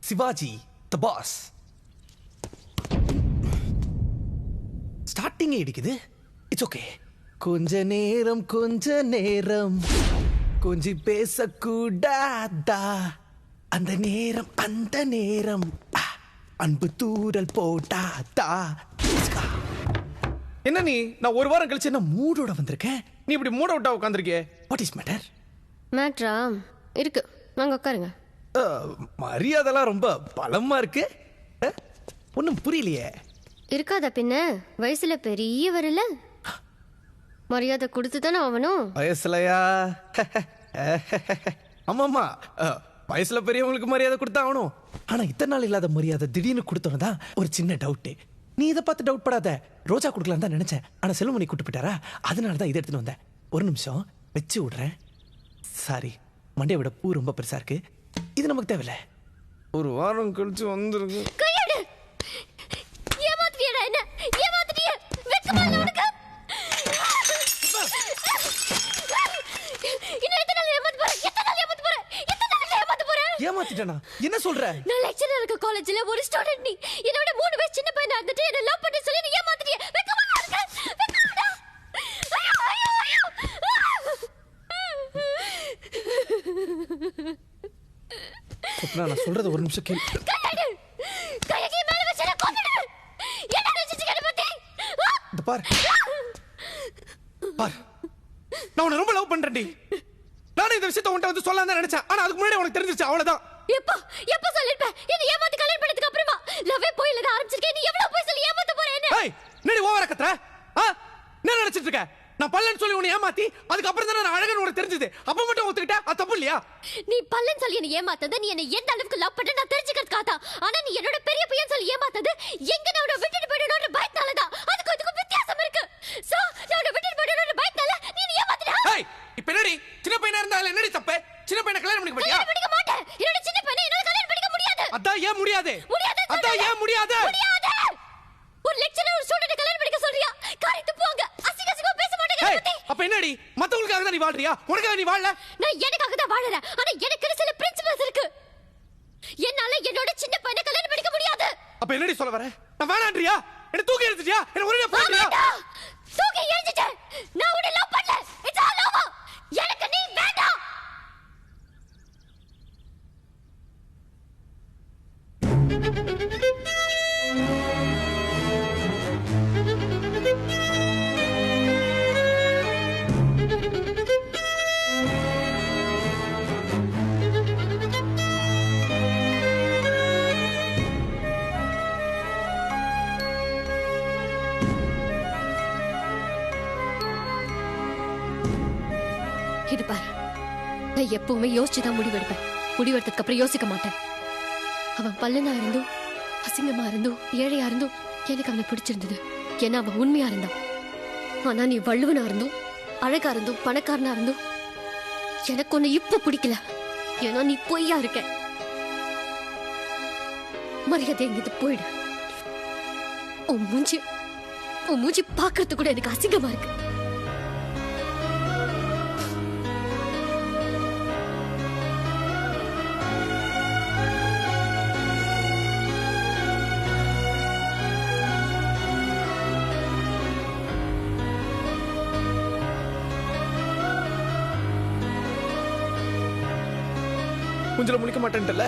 சிவாஜி த boss. ஸ்டார்டிங்கே இடிக்குது. It's okay. கொஞ்ச நேரம் கொஞ்சி பேசக்கூடாதா, அந்த நேரம் அன்பு தூரல் போட்டாதா. என்ன நீ, நான் ஒரு வாரம் கழிச்சு என்ன மூடோட வந்திருக்கேன், நீ இப்படி மூட விட்டா உட்காந்துருக்கே. What is matter? மேட்ரா இருக்கு, வாங்க உட்காருங்க. மரியாதைலாம் ரொம்ப பலமா இருக்கு. ஒன்றும் புரியலையே. இருக்காதா பின்ன, வயசுல பெரியவர் இல்ல, மரியாதை கொடுத்து தானே ஆகணும். வயசுலயா? ஆமாம்மா, வயசுல பெரியவங்களுக்கு மரியாதை கொடுத்தா ஆகணும். ஆனா இத்தனை நாள் இல்லாத மரியாதை திடீர்னு கொடுத்தோன்னு தான் ஒரு சின்ன டவுட்டு. நீ இதை பார்த்து டவுட் படாத. ரோஜா கொடுக்கலாம் தான் நினைச்சேன், ஆனா செல்வமணி கூட்டு போயிட்டாரா, அதனால தான் இதை எடுத்துட்டு வந்தேன். ஒரு நிமிஷம் வச்சு விடுறேன். சாரி, மண்டையை விட பூ ரொம்ப பெருசா இருக்கு, இது நமக்கு தேவையில்ல. ஒரு வாரம் கழிச்சு வந்துருக்கு. ஏமாத்திட்டேனா? என்ன சொல்ற? நான் லெக்சரர் இருக்க காலேஜ்ல ஒரு ஸ்டூடண்ட், நீ என்னோட 3 வயசு சின்ன பையனா இருந்துட்டு என்ன லவ் பண்ண சொல்லி நீ ஏமாத்திட்டியே. வெக்கமா இருக்க? வெக்கமாடா. ஐயோ. சொப்னா, நான் சொல்றது ஒரு நிமிஷம் கேளு. கையை மேல வச்சு என்ன கொன்னுடு. என்ன நினைச்சிட்டு பத்தி? இந்த பார், நான் உன்னை ரொம்ப லவ் பண்றேன்டி. நானும் இந்த விஷயத்தை உன்கிட்ட வந்து சொல்லலாம் தான் நினைச்சேன், ஆனா அதுக்கு முன்னாடி உனக்கு தெரிஞ்சிருச்சு, அவ்வளவுதான். எப்ப சொல்லிருப்பேன்? என்ன ஏமாத்தி கல்யாணம் பண்ணதுக்கு அப்புறமா லவ்வே போயில தான் ஆரம்பிச்சிருக்கேன். நீ எவ்வளவு போய் சொல்லி ஏமாத்த போற என்ன? ஏய், என்னடி ஓவரா கத்துற? என்ன நினைச்சிட்டு இருக்க? நான் பல்லன்னு சொல்லி உன்னை ஏமாத்தி அதுக்கு அப்புறம் தான் நான் அழகுன்னு உனக்கு தெரிஞ்சது, அப்ப மட்டும் ஒத்துக்கிட்ட, அது தப்பு இல்லையா? நீ பல்லன்னு சொல்லி என்ன ஏமாத்தது நீ என்ன எந்த அளவுக்கு லவ் பண்ண நான் தெரிஞ்சுக்கிறதுக்காக தான். ஆனா நீ என்னோட பெரிய பையன் சொல்லி ஏமாத்தது எங்க நான் உன்னை விட்டுட்டு போயிடணும்ன்ற பயத்தால தான். அதுக்கு வித்தியாசம் இருக்கு. சோ நான் உன்னை விட்டுட்டு போயிடணும்ன்ற பயத்தால நீ என்ன ஏமாத்திட்ட. ஏய், இப்ப என்னடி சின்ன பையனா இருந்தால என்னடி தப்பு? சின்ன பையனை கல்யாணம் பண்ணிக்க மாட்டியா? பண்ணிக்க மாட்டேன். என்னோட சின்ன பையனை என்னால கல்யாணம் பண்ணிக்க முடியாது. அதான் ஏன் முடியாது? அதான் ஏன் முடியாது? ஒரு லெக்சரர் ஒரு ஸ்டூடண்ட் கல்யாணம் பண்ணிக்க சொல்றியா? காரிட்டு போங்க. அசிங்கமா பேச மாட்டேங்க பத்தி. அப்ப என்னடி, மத்தவங்களுக்காக தான் நீ வாழ்றியா, உனக்காக நீ வாழல? நான் எனக்காக தான் வாழறேன், ஆனா எனக்கு சில பிரின்சிபல்ஸ் இருக்கு. என்னால என்னோட சின்ன பையனை கல்யாணம் பண்ணிக்க முடியாது. அப்ப என்னடி சொல்ல வர? நான் வேணான்றியா? என்ன தூக்கி எறிஞ்சிட்டியா? என்ன ஒரே போடுறியா? தூக்கி எறிஞ்சிட்டேன். நான் உன்னை லவ் பண்ணல. It's all over. எனக்கு நீ வேண்டாம். இது பாரு, நான் எப்பவுமே யோசிச்சுதான் முடிவெடுப்பேன். முடிவெடுத்ததுக்கு அப்புறம் யோசிக்க மாட்டேன். அவன் பல்லனா இருந்தும் அசிங்கமா இருந்தும் ஏழையா இருந்தும் எனக்கு அவனை பிடிச்சிருந்தது. ஏன்னா அவன் உண்மையா இருந்தான். ஆனா நீ வள்ளுவனா இருந்தும் அழகா இருந்தும் பணக்காரனா இருந்தும் எனக்கு ஒண்ணு இப்ப பிடிக்கல. ஏன்னா நீ பொய்யா இருக்க. மரியாதை எங்கிட்டு போயிடு. உன் மூஞ்சி பாக்குறது கூட எனக்கு அசிங்கமா இருக்கு. கொஞ்சம் முழிக்க மாட்டேன்ல?